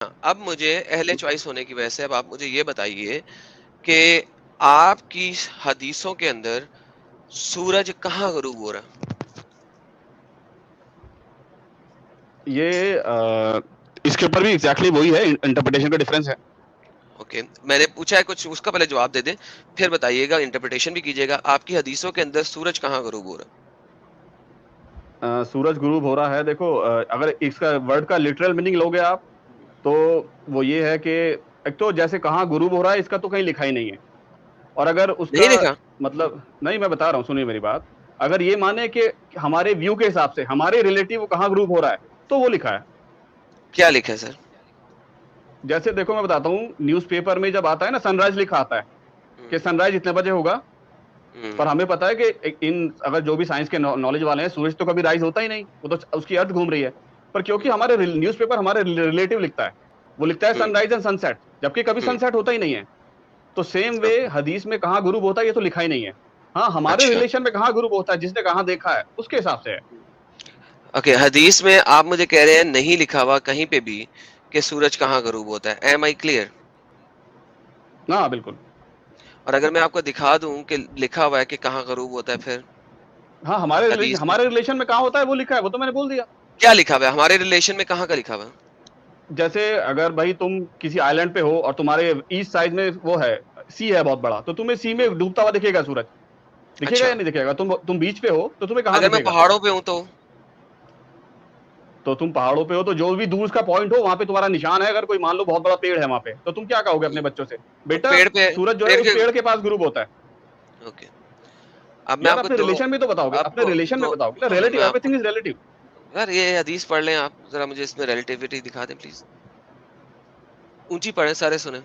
اب مجھے اہل چوائس ہونے کی وجہ سے اب آپ مجھے یہ بتائیے کہ آپ کی حدیثوں کے اندر سورج کہاں غروب ہو رہا ہے؟ یہ اس کے اوپر بھی ایگزیکٹلی وہی ہے، انٹرپریٹیشن کا ڈفرنس ہے. اوکے، میں نے پوچھا ہے کچھ، اس کا پہلے جواب دے دیں پھر بتائیے گا، انٹرپریٹیشن بھی کیجیے گا. آپ کی حدیثوں کے اندر سورج کہاں غروب ہو رہا ہے؟ سورج غروب ہو رہا ہے. دیکھو اگر اس کا ورڈ کا لٹرل میننگ لوگے آپ تو وہ یہ ہے کہ ایک تو جیسے کہاں غروب ہو رہا ہے اس کا تو کہیں لکھا ہی نہیں ہے، اور اگر اس نہیں کا لکھا؟ مطلب نہیں، میں بتا رہا ہوں سنیے میری بات. اگر یہ مانے کہ ہمارے ویو کے حساب سے ہمارے ریلیٹیو کہاں غروب ہو رہا ہے تو وہ لکھا ہے. کیا لکھا ہے سر؟ جیسے دیکھو میں بتاتا ہوں، نیوز پیپر میں جب آتا ہے نا سن رائز لکھا آتا ہے کہ سن رائز اتنے بجے ہوگا، پر ہمیں پتا ہے کہ اگر جو بھی سائنس کے نالج والے ہیں سورج تو کبھی رائز ہوتا ہی نہیں، وہ تو اس کی ارتھ گھوم رہی ہے. پر کیونکہ ہمارے نیوز پیپر ہمارے ریلیٹیو لکھتا ہے، وہ لکھتا ہے سن رائز اینڈ سن سیٹ، جبکہ کبھی سن سیٹ ہوتا ہی نہیں ہے. تو سیم وے حدیث میں کہاں غروب ہوتا ہے یہ تو لکھا ہی نہیں ہے. ہاں ہمارے اچھا ریلیشن میں کہاں غروب ہوتا ہے جس نے کہاں دیکھا ہے اس کے حساب سے ہے. اوکے، حدیث میں آپ مجھے کہہ رہے ہیں نہیں لکھا ہوا کہیں پہ بھی کہ سورج کہاں غروب ہوتا ہے. ایم آئی کلیئر؟ ہاں بالکل. اور اگر میں آپ کو دکھا دوں کہ لکھا ہوا ہے کہ کہاں غروب ہوتا ہے پھر ہاں حدیث میں ہمارے ریلیشن میں کہاں ہوتا ہے وہ لکھا ہے، وہ تو میں نے بول دیا. کیا لکھا ہوا ہے؟ ہمارے ریلیشن میں کہاں کا لکھا ہوا ہے؟ جیسے اگر بھائی تم کسی آئی لینڈ پہ ہو اور تمہارے ایسٹ سائڈ میں وہ ہے سی ہے بہت بڑا، تو تمہیں سی میں ڈوبتا ہوا دکھے گا سورج، دکھے گا اچھا، یا نہیں دکھے گا؟ تم بیچ پہ ہو تو تمہیں کہاں اگر میں دکھے گا؟ پہاڑوں پہ ہوں تو تم پہاڑوں پہ ہو تو جو بھی دور کا پوائنٹ ہو وہاں پہ تمہارا نشان ہے. اگر کوئی مان لو بہت بڑا پیڑ ہے وہاں پہ تو تم کیا کہو گے اپنے بچوں سے؟ بیٹا پیڑ پہ، سورج جو ہے پیڑ اس کے پیڑ کے پاس غروب ہوتا ہے. اوکے. اب میں یار آپ کو اپنے ریلیشن میں تو بتاؤ گے، آپ اپنے کو ریلیشن میں دو بتاؤ گے. میں ریلیٹو، آپ ایوری کو تھنگ از ریلیٹو. یار یہ حدیث پڑھ لیں آپ ذرا، مجھے اس میں ریلیٹیوٹی دکھا دیں پلیز. اونچی پڑھیں، سارے سنیں.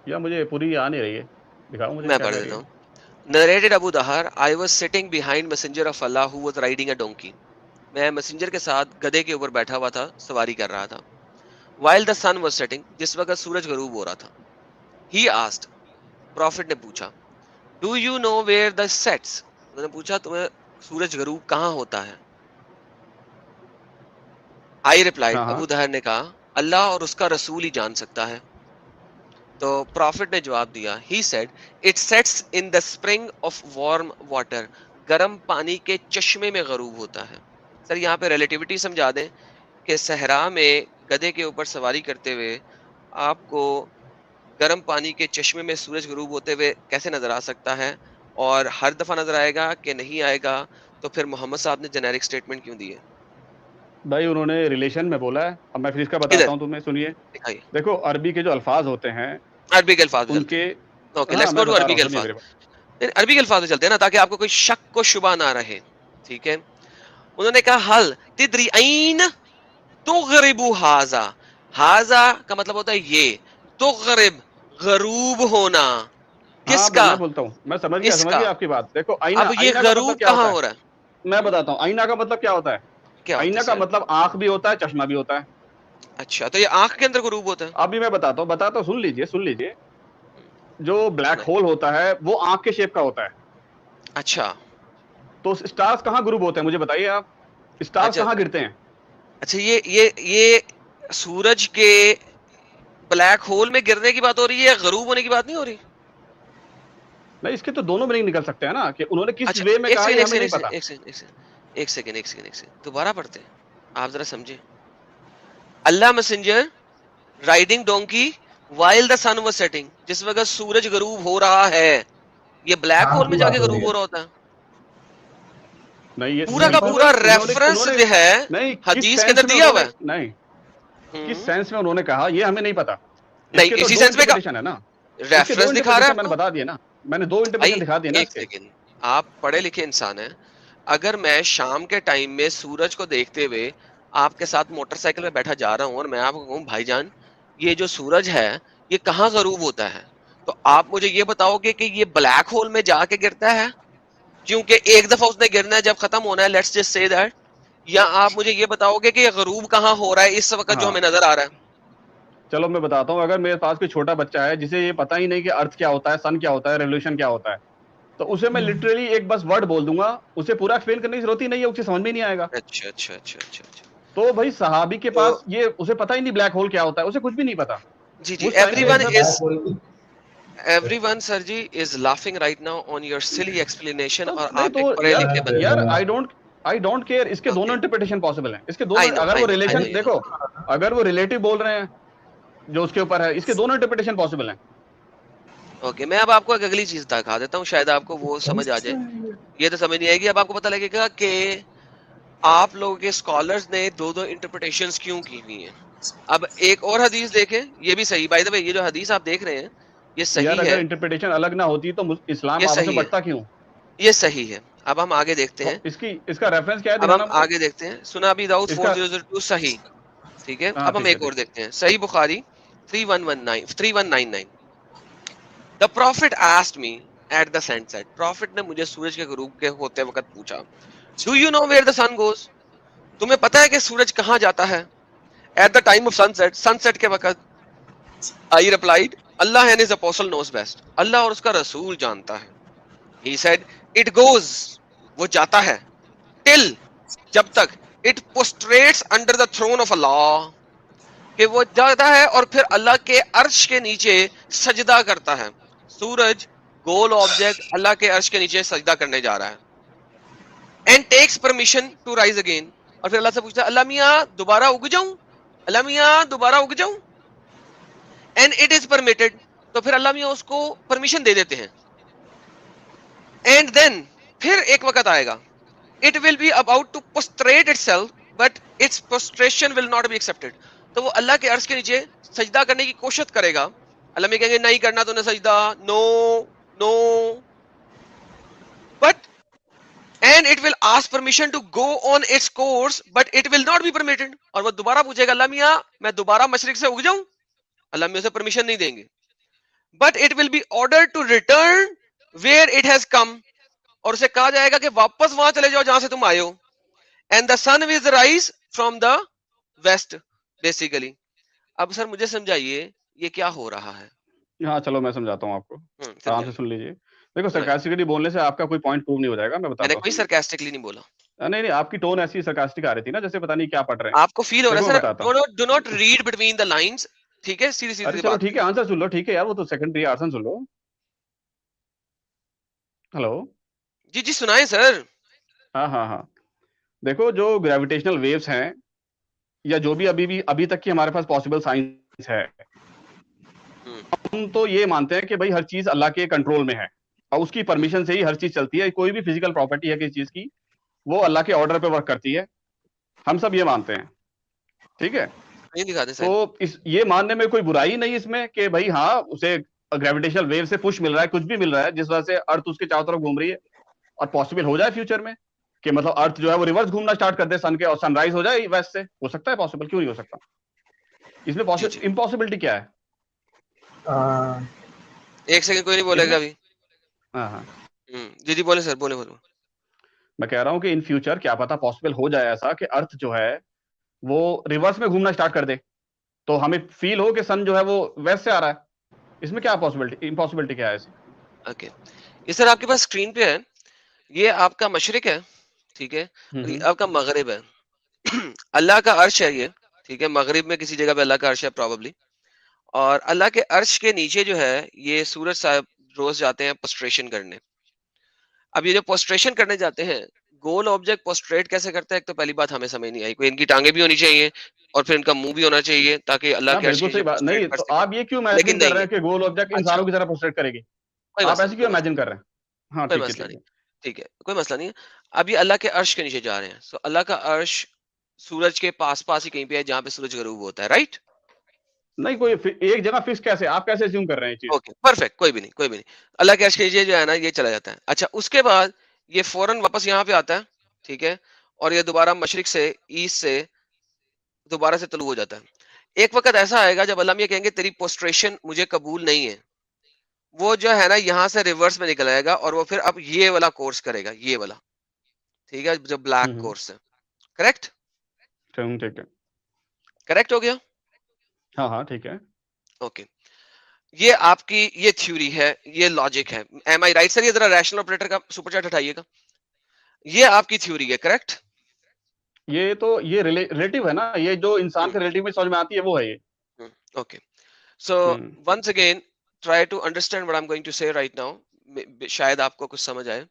یا مجھے پوری آ نہیں رہی ہے، دکھاؤ مجھے میں کیا پڑھ کہہ رہی دیتا ہے. ہوں. Narrated Abu Dahar, I was sitting behind messenger of Allah who was riding a donkey. میں messenger کے ساتھ گدھے کے اوپر بیٹھا ہوا تھا، سواری کر رہا تھا. While the sun was setting, جس وقت سورج غروب ہو رہا تھا. He asked, Prophet نے پوچھا, Do you know where the sets? انہوں نے پوچھا تمہیں سورج غروب کہاں ہوتا ہے؟ I replied, ہاں ہاں ابو دہر نے کہا, اللہ اور اس کا رسول ہی جان سکتا ہے. تو پروفٹ نے جواب دیا, he said it sets in the spring of warm water, گرم پانی کے چشمے میں غروب ہوتا ہے. سر یہاں پہ ریلیٹیوٹی سمجھا دیں کہ صحرا میں گدھے کے اوپر سواری کرتے ہوئے آپ کو گرم پانی کے چشمے میں سورج غروب ہوتے ہوئے کیسے نظر آ سکتا ہے، اور ہر دفعہ نظر آئے گا کہ نہیں آئے گا؟ تو پھر محمد صاحب نے جنیرک سٹیٹمنٹ کیوں دی ہے؟ بھائی انہوں نے ریلیشن میں بولا ہے. اب میں پھر اس کا ادھر بتاتا ہوں تمہیں، سنیے. دکھائیے دیکھو عربی کے جو الفاظ ہوتے ہیں عربی کے الفاظ میں ان چلتے کے، ہیں. اوکے، ہاں لیٹس میں گو ٹو بتا رہا عربی ہوں کے سنیے الفاظ. میرے بات. عربی کے الفاظ میں چلتے ہیں نا، تاکہ آپ کو کوئی شک و شبہ نہ رہے. ٹھیک ہے. انہوں نے کہا حل تدری این تغرب ہاذا. ہاذا کا مطلب ہوتا ہے یہ، تغرب غروب ہونا. ہاں کس کا؟ میں بولتا ہوں، میں سمجھ اس کا. گیا آپ کی بات. دیکھو آئینہ، اب یہ آئینہ کا مطلب غروب کیا کہاں ہوتا ہو رہا ہے میں ہے؟ بتاتا ہوں. آئینہ کا مطلب کیا ہوتا ہے؟ کیا ہوتا آئینہ ہے کا سر؟ مطلب آنکھ بھی ہوتا ہے، چشمہ بھی ہوتا ہے. اچھا، تو یہ آنکھ کے اندر غروب ہوتا ہے؟ ابھی میں بتاتا ہوں سن لیجئے. جو بلیک سنائیں. ہول ہوتا ہے وہ آنکھ کے شیپ کا ہوتا ہے. اچھا تو اسٹارز کہاں غروب ہوتے ہیں مجھے بتائیے آپ؟ اسٹارز اچھا کہاں گرتے ہیں؟ اچھا یہ سورج کے بلیک ہول میں گرنے کی بات ہو رہی ہے، غروب ہونے کی بات نہیں ہو رہی؟ نہیں، اس کے تو دونوں میننگ نکل سکتے ہیں نا، کہ انہوں نے کس اچھا وے میں ایک کہا سیکنڈ یہ ایک ہمیں سیکنڈ نہیں پتا. ایک سیکنڈ دوبارہ پڑھتے ہیں، آپ ذرا سمجھیں. اللہ messenger riding donkey while the sun was setting, جس وقت سورج غروب ہو رہا ہے. یہ بلیک ہول میں جا کے غروب ہو رہا ہوتا ہے؟ نہیں یہ پورا کا سمپل پورا وے انہوں ریفرنس نے جو ہے نہیں، کس حدیث کے سینس اندر میں دیا انہوں ہوا نے ہے. نہیں، کس ہم، سینس میں انہوں نے کہا یہ ہمیں نہیں پتا. اس نہیں کے تو اسی دو سینس میں کا انٹرپریٹیشن ہے نا. اس کے دو ریفرنس دکھا رہا ہے انٹرپریٹیشن آپ میں نے کو. بتا دیے نا. میں نے دو بھائی انٹرپریٹیشن دکھا دیے نا ایک اس کے. سیکنڈ، آپ پڑھے لکھے انسان ہیں. اگر میں شام کے ٹائم میں سورج کو دیکھتے ہوئے آپ کے ساتھ موٹر سائیکل میں بیٹھا جا رہا ہوں اور میں آپ کو کہوں بھائی جان یہ جو سورج ہے یہ کہاں غروب ہوتا ہے، تو آپ مجھے یہ بتاؤ گے کہ یہ بلیک ہول میں جا کے گرتا ہے کیونکہ ایک دفعہ اس نے گرنا ہے جب ختم ہونا ہے، لیٹس جسٹ سے دیٹ، یا آپ مجھے یہ بتاؤ گے کہ یہ غروب کہاں ہو رہا ہے اس وقت جو ہاں ہمیں نظر آ رہا ہے؟ چلو میں بتاتا ہوں. اگر میرے پاس کوئی چھوٹا بچہ ہے جسے یہ پتا ہی نہیں کہ ارتھ کیا ہوتا ہے، سن کیا ہوتا ہے، ریولیوشن کیا ہوتا ہے، تو اسے میں لٹرلی ایک بس ورڈ بول دوں گا، اسے پورا ایکسپلین کرنے کی ضرورت ہی نہیں ہے، اسے سمجھ میں نہیں آئے گا. اچھا اچھا اچھا اچھا اچھا. تو بھائی صحابی کے پاس یہ اسے پتہ ہی نہیں بلیک ہول کیا ہوتا ہے, اسے کچھ بھی نہیں پتا. جی جی, everyone sir ji is laughing right now on your silly explanation, اور نہیں آپ تو ایک پڑھے لکھے بندے. یار آئی ڈونٹ کیئر, اس کے دونوں انٹرپریٹیشن پاسبل ہیں, اس کے I دونوں, know, اگر I وہ know, I know relation you know. دیکھو, اگر وہ ریلیٹو بول رہے ہیں جو اس کے اوپر ہے, اس کے دونوں انٹرپریٹیشن پاسبل ہیں. اوکے, میں اب آپ کو ایک اگلی چیز دکھا دیتا ہوں, شاید آپ کو وہ سمجھ آ جائے. یہ تو سمجھ نہیں آئے گی, اب آپ کو پتہ لگے گا کہ آپ لوگوں کے اسکالرز نے دو انٹرپریٹیشنز کیوں کی ہوئی ہیں. اب ایک اور حدیث دیکھیں, یہ بھی صحیح, بائی دا وے یہ جو حدیث آپ دیکھ رہے ہیں یہ یار صحیح اگر ہے, انٹرپریٹیشن الگ نہ ہوتی تو اسلام یہ آپس میں صحیح ہے, بٹتا کیوں؟ یہ صحیح ہے. اب ہم آگے دیکھتے ہیں, اس کا ریفرنس کیا ہے, اب ہم دکھانا مجھے آگے دیکھتے ہیں. سنا ابی داؤد اس کا. 4002 صحیح, ٹھیک ہے. ہاں اب ہم ٹھیک ہے ایک اور ٹھیک ہے. دیکھتے ہیں, صحیح بخاری 3199. The prophet asked me at the sunset. Prophet نے مجھے سورج کے غروب کے ہوتے وقت پوچھا, Do you know where the sun goes? تمہیں پتا ہے کہ سورج کہاں جاتا ہے؟ At the time of sunset, sunset کے وقت. I replied, Allah and his apostle knows best. اللہ اور اس کا رسول جانتا ہے. He said, It goes. وہ جاتا ہے. Till. جب تک. It prostrates under the throne of Allah. کہ وہ جاتا ہے اور پھر اللہ کے عرش کے نیچے سجدہ کرتا ہے. سورج گول آبجیکٹ اللہ کے عرش کے نیچے سجدہ کرنے جا رہا ہے. And tax permission to rise again, اور پھر اللہ سے پوچھتا ہے, اللہ میاں دوبارہ اگ جاؤں, اللہ میاں دوبارہ اگ جاؤں. اینڈ اٹ از پرمیٹڈ, تو پھر اللہ میاں اس کو پرمیشن دے دیتے ہیں. اینڈ دین پھر ایک وقت آئے گا, it will be about to prostrate itself but its prostration will not be accepted. تو وہ اللہ کے عرش کے نیچے سجدہ کرنے کی کوشش کرے گا, اللہ میں کہیں گے نہیں کرنا تو نے سجدہ, no no, but and it will ask permission to go on its course but it will not be permitted. اور وہ دوبارہ پوچھے گا, اللہ میاں میں دوبارہ مشرق سے اگ جاؤں, اللہ میاں اسے پرمیشن نہیں دیں گے. But it will be order to return where it has come, اور اسے کہا جائے گا کہ واپس وہاں چلے جاؤ جہاں سے تم آئے ہو. And the sun will rise from the west basically. اب سر مجھے سمجھائیے یہ کیا ہو رہا ہے. ہاں چلو میں سمجھاتا ہوں آپ کو, آرام سے سن لیجیے. دیکھو سرکاسٹکلی بولنے سے آپ کا کوئی پوائنٹ پروو نہیں ہو جائے گا, میں میں بتاتا نے ہوں. کوئی سرکاسٹکلی نہیں بولا, نہیں نہیں, آپ کی ٹون ایسی سرکاسٹک آ رہی تھی نا, جیسے پتہ نہیں کیا پڑھ رہے ہیں. آپ کو فیل ہو رہا دیکھو ہے میں سر, بتاتا ہوں. Do not read between the lines, ٹھیک ہے, سیدھی ارے سیدھی چلو بات ٹھیک ہے, آنسر سن لو, ٹھیک ہے یار, وہ تو سیکنڈری آنسر سن لو. ہلو, جی جی سنائیں سر. ہاں ہاں ہاں, دیکھو جو گریویٹیشنل ویوز ہیں, یا جو بھی ابھی تک کی ہمارے پاس پاسبل سائنس ہے, ہم تو یہ مانتے ہیں کہ بھائی ہر چیز اللہ کے کنٹرول میں ہے, اور اس کی پرمیشن سے ہی ہر چیز چلتی ہے. کوئی بھی فزیکل پراپرٹی ہے کسی چیز کی, وہ اللہ کے آرڈر پہ ورک کرتی ہے, ہم سب یہ مانتے ہیں, ٹھیک ہے. تو یہ ماننے میں کوئی برائی نہیں اس میں کہ بھائی ہاں اسے گریویٹیشنل ویو سے پش مل رہا ہے, کچھ بھی مل رہا ہے, جس وجہ سے ارتھ اس کے چاروں طرف گھوم رہی ہے, اور پاسبل ہو جائے فیوچر میں کہ مطلب ارتھ جو ہے وہ ریورس گھومنا اسٹارٹ کر دے سن کے, اور سن رائز ہو جائے ویسٹ سے. ہو سکتا ہے پاسبل, کیوں نہیں ہو سکتا؟ اس میں امپاسبلٹی کیا ہے؟ ایک سیکنڈ کوئی نہیں بولے گا ابھی. ہاں ہاں جی جی بولے سر, بولے بولے. میں کہہ رہا ہوں کہ ان فیوچر کیا پتا پاسبل ہو جائے ایسا کہ ارتھ جو ہے وہ ریورس میں گھومنا اسٹارٹ کر دے, تو ہمیں فیل ہو کہ سن جو ہے وہ ویسٹ سے آ رہا ہے. اس میں کیا امپاسبلٹی کیا ہے ایسی؟ اوکے, یہ سر آپ کے پاس اسکرین پہ ہے, یہ آپ کا مشرق ہے, ٹھیک ہے, اور یہ آپ کا مغرب ہے. اللہ کا عرش ہے یہ, ٹھیک ہے, مغرب میں کسی جگہ پہ اللہ کا عرش ہے پروبیبلی, اور اللہ کے عرش کے نیچے جو ہے یہ سورج صاحب روز جاتے ہیں پوسٹریشن کرنے. اب یہ جو پوسٹریشن کرنے جاتے ہیں, گول آبجیکٹ پوسٹریٹ کیسے کرتا ہے, ایک تو پہلی بات ہمیں سمجھ نہیں آئی. کوئی ان کی ٹانگیں بھی ہونی چاہیے اور پھر ان کا منہ بھی ہونا چاہیے تاکہ اللہ کے عرش کے بالکل صحیح نیچے بات نہیں, پوسٹریٹ کر تو سکے, آپ یہ کیوں لیکن امیجن کر نہیں رہے ہے. ہیں کہ گول آبجیکٹ اچھا انسانوں کی طرح پوسٹریٹ کرے گی؟ کوئی آپ مسئلہ ایسے نہیں, کیوں کوئی مسئلہ امیجن کر رہے ہیں؟ ہاں کوئی ٹھیک ہے مسئلہ ٹھیک نہیں, ہے. ٹھیک ہے, کوئی مسئلہ نہیں ہے. اب یہ اللہ کے عرش کے نیچے جا رہے ہیں, سو اللہ کا عرش سورج کے پاس پاس ہی کہیں پہ ہے جہاں پہ سورج غروب ہوتا ہے, رائٹ؟ نہیں کوئی ایک جگہ فکس کیسے, آپ کیسے اسیوم کر رہے ہیں یہ چیز؟ اوکے پرفیکٹ, کوئی بھی نہیں, کوئی بھی نہیں. اللہ کے عرش کے نیچے جو ہے نا یہ چلا جاتا ہے. اچھا, اس کے بعد یہ فوراً واپس یہاں پہ آتا ہے, ٹھیک ہے, اور یہ دوبارہ مشرق سے ایسٹ سے دوبارہ سے طلوع ہو جاتا ہے. ایک وقت ایسا آئے گا جب اللہ یہ کہیں گے تیری پوسٹریشن مجھے قبول نہیں ہے, وہ جو ہے نا یہاں سے ریورس میں نکل آئے گا, اور وہ پھر اب یہ والا کورس کرے گا, یہ والا, ٹھیک ہے, جو بلیک کورس ہے. کریکٹ ٹھیک ہے, کریکٹ ہو گیا. ہاں ہاں ٹھیک ہے. اوکے, یہ آپ کی یہ تھیوری ہے, یہ لاجک ہے. ایم آئی رائٹ سر؟ یہ ذرا ریشنل آپریٹر کا سپر چیٹ ہٹائیے گا. یہ آپ کی تھیوری ہے, کریکٹ؟ یہ ریلیٹو ہے نا, یہ جو انسان کے ریلیٹو میں سمجھ میں آتی ہے وہ ہے یہ. Okay, so once again try to understand what I'm going to say right now. شاید آپ کو کچھ سمجھ آئے.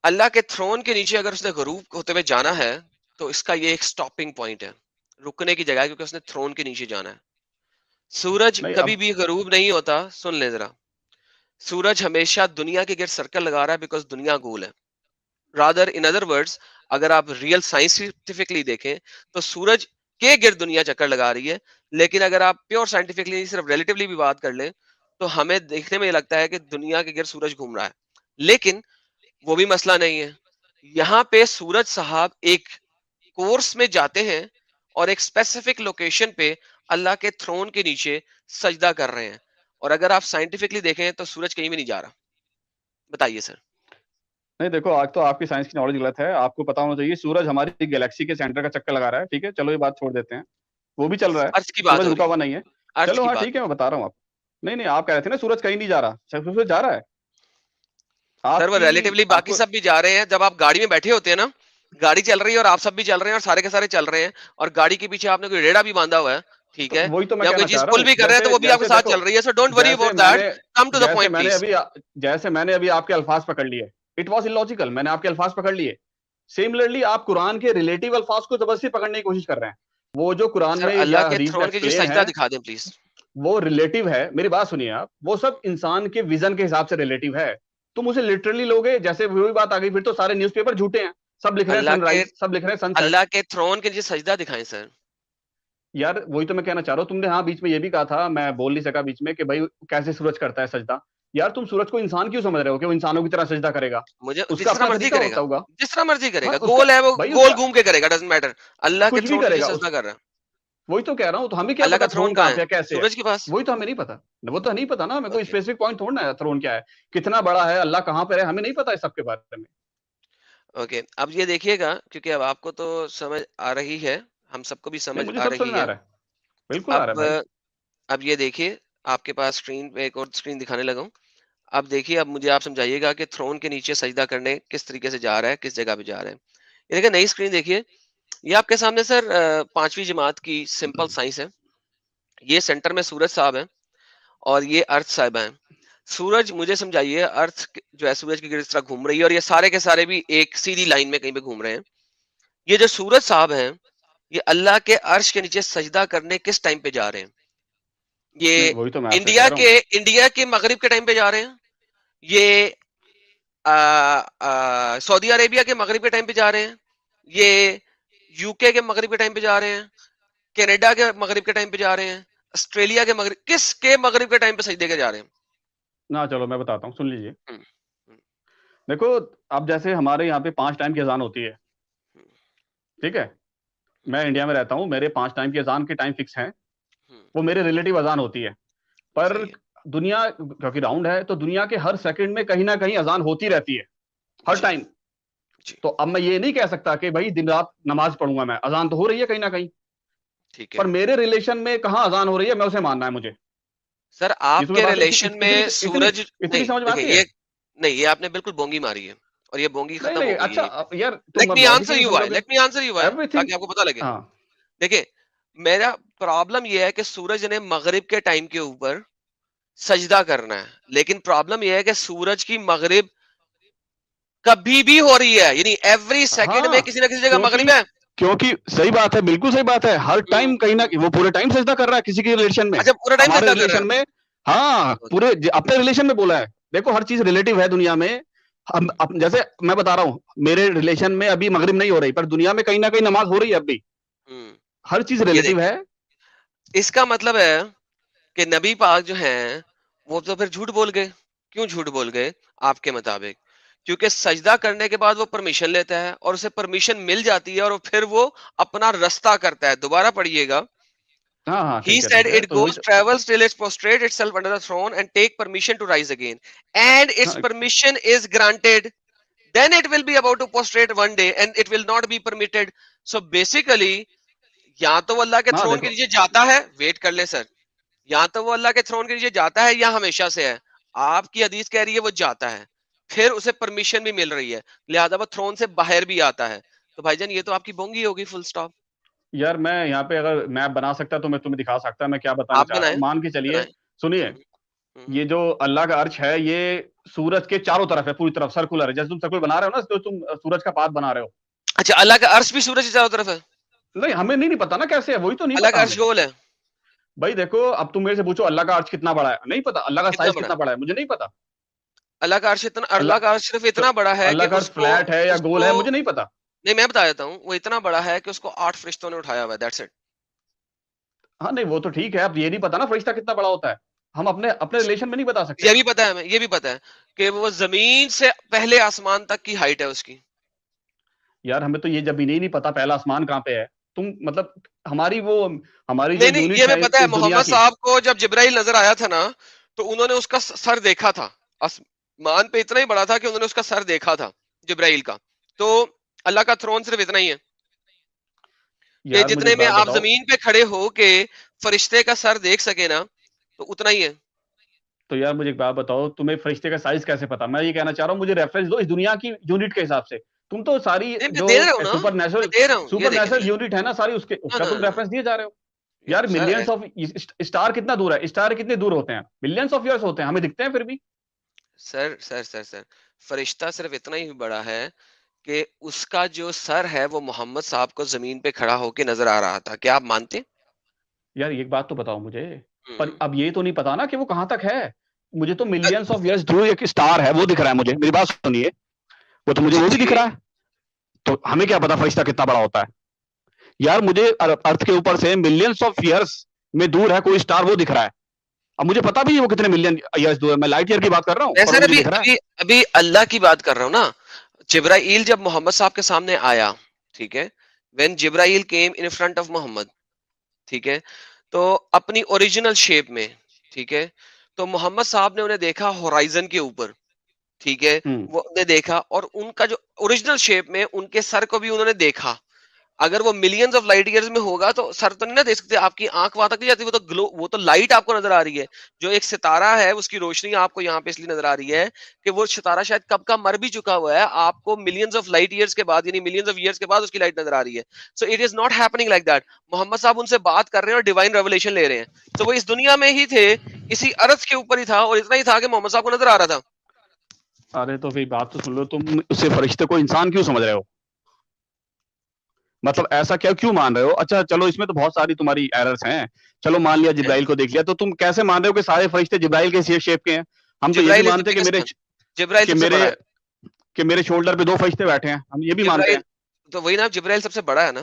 اللہ کے تھرون کے نیچے اگر اس نے غروب ہوتے ہوئے جانا ہے تو اس کا یہ ایک سٹاپنگ پوائنٹ ہے, رکنے کی جگہ ہے, کیونکہ اس نے تھرون کے نیچے جانا ہے. سورج نہیں, کبھی اب بھی غروب نہیں ہوتا. سن لیں ذرا, سورج ہمیشہ دنیا کے گرد سرکل لگا رہا ہے بیکاز دنیا گول ہے. رادر ان ادر ورڈز, اگر آپ ریئل سائنٹیفکلی دیکھیں تو سورج کے گرد دنیا چکر لگا رہی ہے, لیکن اگر آپ پیور سائنٹیفکلی صرف ریلیٹیولی بھی بات کر لیں تو ہمیں دیکھنے میں یہ لگتا ہے کہ دنیا کے گرد سورج گھوم رہا ہے, لیکن وہ بھی مسئلہ نہیں ہے. یہاں پہ سورج صاحب ایک کورس میں جاتے ہیں اور ایک اسپیسیفک لوکیشن پہ اللہ کے تھرون کے نیچے سجدہ کر رہے ہیں, اور اگر آپ سائنٹیفکلی دیکھیں تو سورج کہیں بھی نہیں جا رہا. بتائیے سر. نہیں دیکھو, آج تو آپ کی سائنس کی نالج غلط ہے. آپ کو پتا ہونا چاہیے سورج ہماری گیلیکسی کے سینٹر کا چکر لگا رہا ہے. ٹھیک ہے, چلو یہ بات چھوڑ دیتے ہیں, وہ بھی چل رہا ہے, ارتھ کی بات سورج ہو رکا رہی ہوا ہے, نہیں ہے. ارتھ چلو کی ہاں بات ٹھیک ہو ہے, رہی میں بتا رہا ہوں آپ. نہیں آپ کہہ رہے تھے نا سورج کہیں نہیں جا رہا, سورج جا رہا ہے. سر. آپ وہ کی ریلیٹیولی آپ باقی کو سب بھی جا رہے ہیں. جب آپ گاڑی میں بیٹھے ہوتے ہیں نا, گاڑی چل رہی ہے اور آپ سب بھی چل رہے ہیں اور سارے کے سارے چل رہے ہیں, اور گاڑی کے پیچھے آپ نے کوئی ریڑا بھی باندھا ہوا ہے, ٹھیک تو ہے, وہی تو میں یا کوئی کہنا چاہ چیز رہا پل ہوں. بھی کر رہے ہیں تو جیسے وہ بھی آپ کے جیسے ساتھ دیکھو, چل رہی ہے. سو ڈونٹ وری جیسے اباؤٹ میں دیٹ, نے come to the point please. جیسے میں نے ابھی آپ کے الفاظ پکڑ لیے, اٹ واز illogical, میں نے آپ کے الفاظ پکڑ لیے. سیملرلی آپ قرآن کے ریلیٹو الفاظ کو زبردستی پکڑنے کی کوشش کر رہے ہیں. وہ جو قرآن سر میں اللہ یا کے حدیث میں تھرون کے نیچے ایکسپلین سجدہ ہے دکھا دیں پلیز. وہ ریلیٹو ہے. میری بات سنیے آپ, وہ سب انسان کے ویژن کے حساب سے ریلیٹو ہے. تم اسے لٹرلی لوگے, جیسے وہی بات آ گئی, پھر تو سارے نیوز پیپر جھوٹے ہیں, سب لکھ رہے ہیں اللہ سن کے رائز, سب لکھ رہے ہیں سن سیٹ. اللہ کے تھرون کے نیچے سجدہ دکھائیں سر. یار وہی تو میں کہنا چاہ رہا ہوں. تم نے ہاں بیچ میں یہ بھی کہا تھا, میں بول نہیں سکا بیچ میں, کہ بھائی کیسے سورج کرتا ہے سجدہ. یار تم سورج کو انسان کیوں سمجھ رہے ہو کہ وہ انسانوں کی طرح سجدہ کرے گا؟ مجھے اس کا جس طرح اپنا مرضی طریقہ کرے گا, ہوتا ہوگا. جس طرح مرضی کرے ہاں گا, اس کا گول ہے وہ بھائی, اس گول کا گھوم کے کرے گا, ڈزنٹ میٹر. اللہ کے کچھ بھی تھرون کے کرے نیچے گا. سجدہ کر رہا ہے. وہی تو کہہ رہا ہوں, تو ہمیں کیا اللہ کا پتا تھرون تھرون کہاں کہاں ہے؟ پہ ہے, کیسے ہے. سورج کے پاس. وہی تو ہمیں نہیں پتا, وہ تو نہیں پتا نا ہمیں. کوئی اوکے اسپیسیفک پوائنٹ تھوڑنا ہے تھرون کیا ہے, کتنا بڑا ہے, اللہ کہاں پہ ہے, ہمیں نہیں پتا اس سب کے بارے میں. اوکے, اب یہ دیکھیے گا, کیونکہ اب آپ کو تو سمجھ آ رہی ہے, ہم سب کو بھی نہیں, سمجھ مجھے آ سب سمجھ رہی میں آ ہے. رہا ہے, بالکل آ رہا ہے اب بھائی. اب یہ دیکھیے, آپ کے پاس اسکرین پہ ایک اور اسکرین دکھانے لگا ہوں. اب دیکھیے, اب مجھے آپ سمجھائیے گا کہ تھرون کے نیچے سجدہ کرنے کس طریقے سے جا رہا ہے, کس جگہ پہ جا رہا ہے. یہ دیکھیں نئی اسکرین دیکھیے, یہ آپ کے سامنے سر 5ویں جماعت کی سمپل سائنس ہے. یہ سینٹر میں سورج صاحب ہیں اور یہ ارتھ صاحب ہیں. سورج مجھے سمجھائیے, ارتھ جو ہے سورج کی گرد اس طرح گھوم رہی ہے, اور یہ سارے کے سارے بھی ایک سیدھی لائن میں کہیں پہ گھوم رہے ہیں. یہ جو سورج صاحب ہیں, یہ اللہ کے عرش کے نیچے سجدہ کرنے کس ٹائم پہ جا رہے ہیں؟ نہیں, یہ وہی تو میں آپ سے کہہ رہا ہوں. انڈیا کے مغرب کے ٹائم پہ جا رہے ہیں, یہ سعودی عربیہ کے مغرب کے ٹائم پہ جا رہے ہیں, یہ یو کے مغرب کے ٹائم پہ جا رہے ہیں, کینیڈا کے مغرب کے ٹائم پہ جا رہے ہیں, آسٹریلیا کے مغرب, کس کے مغرب کے ٹائم پہ سجدے کے جا رہے ہیں؟ نہ چلو میں بتاتا ہوں, سن لیجیے. ہم، ہم، دیکھو, اب جیسے ہمارے یہاں پہ 5 ٹائم کی اذان ہوتی ہے, ٹھیک ہے, میں انڈیا میں رہتا ہوں, میرے 5 ٹائم کی اذان کے ٹائم فکس ہیں, ہم، وہ میرے ریلیٹو اذان ہوتی ہے. پر صحیح ہے. دنیا کیونکہ راؤنڈ ہے, تو دنیا کے ہر سیکنڈ میں کہیں نہ کہیں اذان ہوتی رہتی ہے, ہر جی ٹائم. جی تو اب میں یہ نہیں کہہ سکتا کہ بھائی دن رات نماز پڑھوں گا میں, اذان تو ہو رہی ہے کہیں نہ کہیں, ٹھیک ہے. پر میرے ریلیشن میں کہاں اذان ہو رہی ہے, میں اسے ماننا ہے مجھے. سر یہ آپ تمہیں کے بات ریلیشن میں اتنی سورج اتنی نہیں, سمجھ میں دیکھیں آتی ہے. یہ نہیں, یہ آپ نے بالکل بونگی ماری ہے, اور یہ بونگی نہیں ختم ہو نہیں, گئی اچھا یہیں پہ. یار تم لیٹ اب می لاجک ہی آنسر نہیں یو وائی, سمجھوگے. Let me answer you why, everything. تاکہ آپ کو پتا لگے. ہاں دیکھیں, میرا پرابلم یہ ہے کہ سورج نے مغرب کے ٹائم کے اوپر سجدہ کرنا ہے, لیکن پرابلم یہ ہے کہ سورج کی مغرب کبھی بھی ہو رہی ہے, یعنی ایوری سیکنڈ میں ہاں, کسی نہ کسی جگہ مغرب کیونکہ ہے. کیونکہ صحیح بات ہے, بالکل صحیح بات ہے, ہر ہم، ٹائم کہیں نہ ہم. وہ پورے ٹائم سجدہ کر رہا ہے کسی کے ریلیشن میں, اچھا پورا ٹائم ہمارے سجدہ کر رہا ریلیشن میں. ہاں, ہے. پورے اپنے ریلیشن میں بولا ہے. دیکھو ہر چیز ریلیٹو ہے دنیا میں. جیسے میں بتا رہا ہوں, میرے ریلیشن میں ابھی مغرب نہیں ہو رہی, پر دنیا میں کہیں نہ کہیں نماز ہو رہی ہے اب بھی. ہم. ہر چیز یہ ریلیٹو دیکھیں, ہے. اس کا مطلب ہے کہ نبی پاک جو ہیں وہ تو پھر جھوٹ بول گئے. کیوں جھوٹ بول گئے آپ کے مطابق؟ کیونکہ سجدہ کرنے کے بعد وہ پرمیشن لیتا ہے, اور اسے پرمیشن مل جاتی ہے, اور پھر وہ اپنا رستہ کرتا ہے. دوبارہ پڑھیے گا. ہاں ہاں, He ٹھیک said ہے, it تو وہی goes, travels till it prostrate itself under the throne and take permission to rise again. And its ہاں permission is granted. Then it will be about to prostrate one day and it will not be permitted. So basically, یا تو وہ اللہ کے ہاں thrown کے دیکھو, نیچے جاتا ہے, ویٹ کر لیں سر, یا تو وہ اللہ کے تھرون کے نیچے جاتا ہے یا ہمیشہ سے ہے. آپ کی حدیث کہہ رہی ہے وہ جاتا ہے, پھر اسے پرمیشن بھی مل رہی ہے, لہذا وہ تھرون سے باہر بھی آتا ہے. تو بھائی جان یہ تو آپ کی بونگی ہوگی فل سٹاپ. یار میں یہاں پہ اگر میپ بنا سکتا تو میں تمہیں دکھا سکتا میں کیا بتانا آپ چاہ رہا بنائیں ہوں. مان کے چلیے, بنائیں. سنیے, یہ جو اللہ کا عرش ہے یہ سورج کے چاروں طرف ہے, پوری طرف سرکولر ہے. جیسے تم سرکل بنا رہے ہو نا, جو تم سورج کا پاتھ بنا رہے ہو. اچھا اللہ کا عرش بھی سورج کی چاروں طرف ہے؟ نہیں ہمیں نہیں پتا نا کیسے ہے, وہی تو نہیں اللہ پتا کا ہمیں. عرش گول ہے؟ بھائی دیکھو, اب تم میرے سے پوچھو اللہ کا عرش کتنا بڑا ہے, نہیں پتا. اللہ کا کتنا سائز بڑا کتنا ہے بڑا ہے مجھے نہیں پتا. اللہ کا عرش؟ اتنا اللہ اللہ کا عرش صرف تو اتنا بڑا ہے اللہ کہ کا عرش فلیٹ ہے یا گول ہے مجھے نہیں پتا. نہیں میں بتا دیتا ہوں, وہ اتنا بڑا ہے کہ اس کو 8 فرشتوں نے اٹھایا ہوا ہے. That's it. ہاں نہیں وہ تو ٹھیک ہے, اب یہ نہیں پتا نا فرشتہ کتنا بڑا ہوتا ہے. ہم اپنے ریلیشن میں نہیں بتا سکتے. یہ بھی پتا ہے ہمیں, یہ بھی پتا ہے کہ وہ زمین سے پہلے آسمان تک کی ہائٹ ہے اس کی. یار ہمیں تو یہ جب بھی نہیں پتا پہلا آسمان کہاں پہ ہے. تم مطلب ہماری جو نہیں یہ یونٹ میں ہے پتا ہے, اس دنیا محمد کی. صاحب کو جب جبرائیل نظر آیا تھا نا تو انہوں نے اس کا سر دیکھا تھا. آسمان پہ اتنا ہی بڑا تھا کہ انہوں نے اس کا سر دیکھا تھا جبرائیل کا. تو اللہ کا تھرون صرف اتنا ہی ہے کہ یار مجھے جتنے ایک میں بات آپ بتاؤ, زمین پہ کھڑے ہو کے فرشتے کا سر دیکھ سکے نا, تو اتنا ہی ہے. تو یار مجھے ایک بات بتاؤ, تمہیں فرشتے کا سائز کیسے پتا؟ میں یہ کہنا چاہ رہا ہوں, مجھے ریفرنس دو اس دنیا کی یونٹ کے حساب سے. تم تو ساری نہیں میں جو دے رہا ہوں نا, میں دے رہا ہوں. یہ سپر دیکھیں نیچرل یونٹ ہے نا ساری, اس کا تم ریفرنس دیے جا رہے ہو. یار ملینس آف اسٹار کتنا دور ہے, اسٹار کتنے دور ہوتے ہیں, ملینس آف ایئرس ہوتے ہیں, ہمیں دکھتے ہیں پھر بھی. سر فرشتہ صرف اتنا ہی بڑا ہے کہ اس کا جو سر ہے وہ محمد صاحب کو زمین پہ کھڑا ہو کے نظر آ رہا تھا. کیا آپ مانتے؟ یار ایک بات تو بتاؤ مجھے, پر اب یہ تو نہیں پتا نا کہ وہ کہاں تک ہے. مجھے تو ملینس آف ایئرس دور ایک اسٹار ہے وہ دکھ رہا ہے مجھے. میری بات سنیے, وہ تو مجھے وہ بھی دکھ رہا ہے. تو ہمیں کیا پتا فرشتہ کتنا بڑا ہوتا ہے. یار مجھے ارتھ کے اوپر سے ملینس آف ایئرس میں دور ہے کوئی اسٹار, وہ دکھ رہا ہے. اب مجھے پتا بھی ہے وہ کتنے ملین ایئرس دور ہے. میں لائٹ ایئر کی بات کر رہا ہوں اور سر مجھے دکھ رہا ہے. ابھی اللہ کی بات کر رہا ہوں نا. جبرائیل جب محمد صاحب کے سامنے آیا, ٹھیک ہے, when Jibrail came in front of محمد, ٹھیک ہے, تو اپنی اوریجنل شیپ میں, ٹھیک ہے, تو محمد صاحب نے انہیں دیکھا ہورائزن کے اوپر, ٹھیک ہے, وہ نے دیکھا, اور ان کا جو اوریجنل شیپ میں ان کے سر کو بھی انہوں نے دیکھا. اگر وہ ملینز آف لائٹ ایئرز میں ہوگا تو سر تو نہیں نہ دیکھ سکتے, آپ کی آنکھ وہاں تک نہیں جاتی, وہ تو گلو, وہ تو لائٹ آپ کو نظر آ رہی ہے. جو ایک ستارہ ہے اس کی روشنی آپ کو یہاں پہ اس لیے نظر آ رہی ہے کہ وہ ستارہ شاید کب کا مر بھی چکا ہوا ہے, آپ کو ملینز آف لائٹ ایئرز کے بعد, یعنی ملینز آف ایئرز کے بعد اس کی لائٹ نظر آ رہی ہے. So it is not happening like that. Muhammad Sahab ان سے بات کر رہے ہیں اور ڈیوائن ریولیشن لے رہے ہیں. تو وہ اس دنیا میں ہی تھے, اسی ارض کے اوپر ہی تھا, اور اتنا ہی تھا کہ محمد صاحب کو نظر آ رہا تھا. ارے تو پھر بات تو سن لو, تم اسے فرشتے کو انسان کیوں سمجھ رہے ہو؟ مطلب ایسا کیوں مان رہے ہو؟ اچھا چلو اس میں تو بہت ساری تمہاری ایررز ہیں. چلو مان لیا جبرائیل کو دیکھ لیا, تو تم کیسے مان رہے ہو کہ سارے فرشتے جبرائیل کے شیپ کے ہیں؟ ہم تو یہ بھی جبرائیل از مانتے دا ہیں بگیسٹ ون. جبرائیل سب سے بڑا ہے. کہ میرے شولڈر پہ 2 فرشتے بیٹھے ہیں, ہم یہ بھی مانتے جبرائیل ہیں. تو وہی نا, جبرائیل سب سے بڑا ہے نا,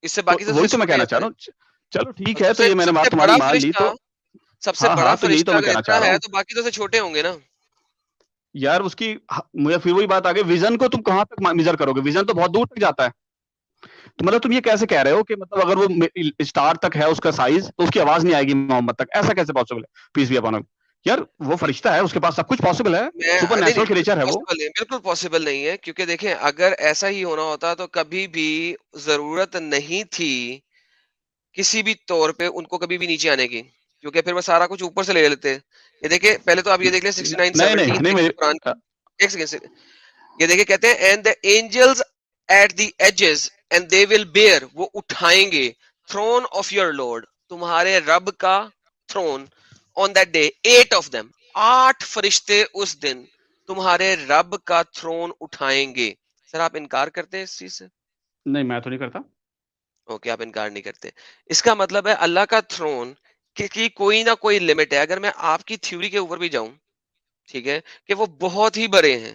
اس سے تو باقی سب وہی سے تو میں چھوٹے کہنا ہیں چاہ رہا سارے. ہوں. چلو ٹھیک ہے, سب تو سے یہ میں نے سب بات سے تمہاری بڑا مان لی. فرشتہ, تو سب سے ہاں بڑا ہاں تو یہی تو فرشتہ میں اگر کہنا چاہ اتنا رہا ہے ہوں. تو باقی تو سے چھوٹے ہوں گے نا. یار اس کی مجھے پھر وہی بات آگے, ویژن کو تم کہاں تک میجر کرو گے؟ ویژن تو بہت دور تک جاتا ہے. تو مطلب تم یہ کیسے کہہ رہے ہو کہ مطلب اگر وہ اسٹار تک ہے اس کا سائز, تو اس کی آواز نہیں آئے گی محمد تک؟ ایسا کیسے پاسبل ہے؟ پیس بھی اپون. یار وہ فرشتہ ہے, اس کے پاس سب کچھ پاسبل ہے, سپر نیچرل کریچر ہے وہ. بالکل پاسبل نہیں ہے, کیونکہ دیکھیں اگر ایسا ہی ہونا ہوتا تو کبھی بھی ضرورت نہیں تھی کسی بھی طور پہ ان کو کبھی بھی نیچے آنے کی, کیونکہ پھر وہ سارا کچھ اوپر سے لے لیتے. یہ دیکھیں پہلے تو آپ یہ دیکھ لیں 69:17 نہیں میرے قرآن کی. ایک سیکنڈ, یہ دیکھیں کہتے ہیں and the angels at the edges and they will bear, وہ اٹھائیں گے, throne of your lord, تمہارے رب کا throne, on that day 8 of them, 8 فرشتے اس دن تمہارے رب کا تھرون اٹھائیں گے. سر آپ انکار کرتے ہیں اس چیز سے؟ نہیں میں تو نہیں کرتا. اوکے, آپ انکار نہیں کرتے. اس کا مطلب ہے اللہ کا تھرون کی کوئی نہ کوئی لمٹ ہے. اگر میں آپ کی تھیوری کے اوپر بھی جاؤں, ٹھیک ہے, کہ وہ بہت ہی بڑے ہیں,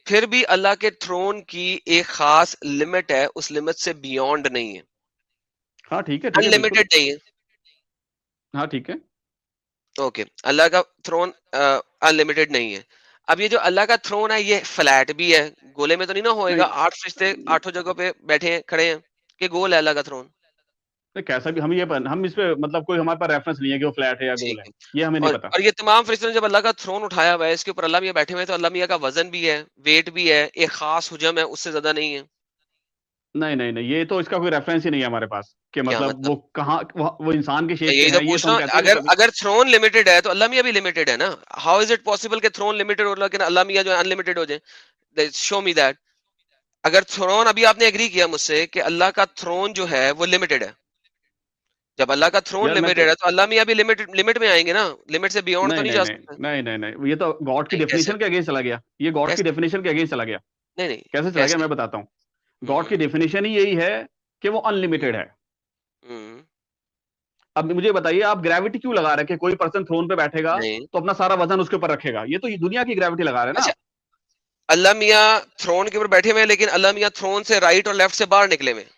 پھر بھی اللہ کے تھرون کی ایک خاص لمٹ ہے, اس لمٹ سے بیونڈ نہیں ہے, ہاں ٹھیک ہے ان بالکل. لمیٹڈ نہیں ہے. ہاں ٹھیک ہے. اوکے, اللہ کا تھرون ان لمیٹڈ نہیں ہے. اب یہ جو اللہ کا تھرون ہے یہ فلیٹ بھی ہے, گولے میں تو نہیں نا ہوئے گا, 8 فرشتے 8 جگہوں پہ بیٹھے ہیں, کھڑے ہیں, کہ گول ہے اللہ کا تھرون. کیسا بھی ہم اس پہ مطلب کوئی ہمارے پاس ریفرنس نہیں ہے کہ وہ فلیٹ ہے یا گول ہے, ٹھیک ہے, یہ ہمیں نہیں پتا. اور یہ تمام فرشتوں نے جب اللہ کا تھرون اٹھایا ہوا ہے, اس کے اوپر اللہ میاں بیٹھے ہوئے ہیں, تو اللہ میاں کا وزن بھی ہے, ویٹ بھی ہے, ایک خاص حجم ہے, اس سے زیادہ نہیں ہے. نہیں یہ تو اس کا کوئی ریفرنس ہی نہیں ہے ہمارے پاس, کہ کیا مطلب مطلب؟ وہ کہاں وہ انسان کے شیپ یہی کے تو ہیں, یہ پوچھ تو رہا ہم ہوں, کہتے ہیں اگر کبھی. اگر تھرون لمیٹڈ ہے تو اللہ میاں بھی لمیٹڈ ہے نا. ہاؤ از اٹ پاسبل کہ تھرون لمیٹڈ ہو لیکن اللہ میاں جو ہے ان لمیٹڈ ہو جائے؟ شو می دیٹ. اگر تھرون، ابھی آپ نے ایگری کیا مجھ سے کہ اللہ کا تھرون جو ہے وہ لمیٹڈ ہے. جب اللہ کا تھرون یار میں لمیٹڈ ہے تو اللہ میاں بھی لمٹ میں آئیں گے نا، لمٹ سے بیونڈ تو نہیں نہیں نہیں جا نہیں سکتے. نہیں نہیں نہیں، یہ تو گاڈ کی نہیں کیسے؟ ڈیفینیشن کے اگینسٹ چلا گیا، یہ گاڈ کی کیسے؟ ڈیفینیشن کے اگینسٹ چلا گیا. نہیں نہیں کیسے چلا گیا کیسے؟ میں بتاتا ہوں. گاڈ کی ڈیفینیشن ہی یہی ہے کہ وہ ان لمیٹڈ ہے. ہوں، اب مجھے بتائیے آپ گریوٹی کیوں لگا رہے ہیں کہ کوئی پرسن تھرون پہ بیٹھے گا نہیں. تو اپنا سارا وزن اس کے اوپر رکھے گا؟ یہ تو دنیا کی گریوٹی لگا رہے ہیں نا اچھا، آپ. اللہ میاں تھرون کے اوپر بیٹھے ہوئے ہیں لیکن اللہ میاں تھرون سے رائٹ اور لیفٹ سے باہر نکلے ہوئے ہیں.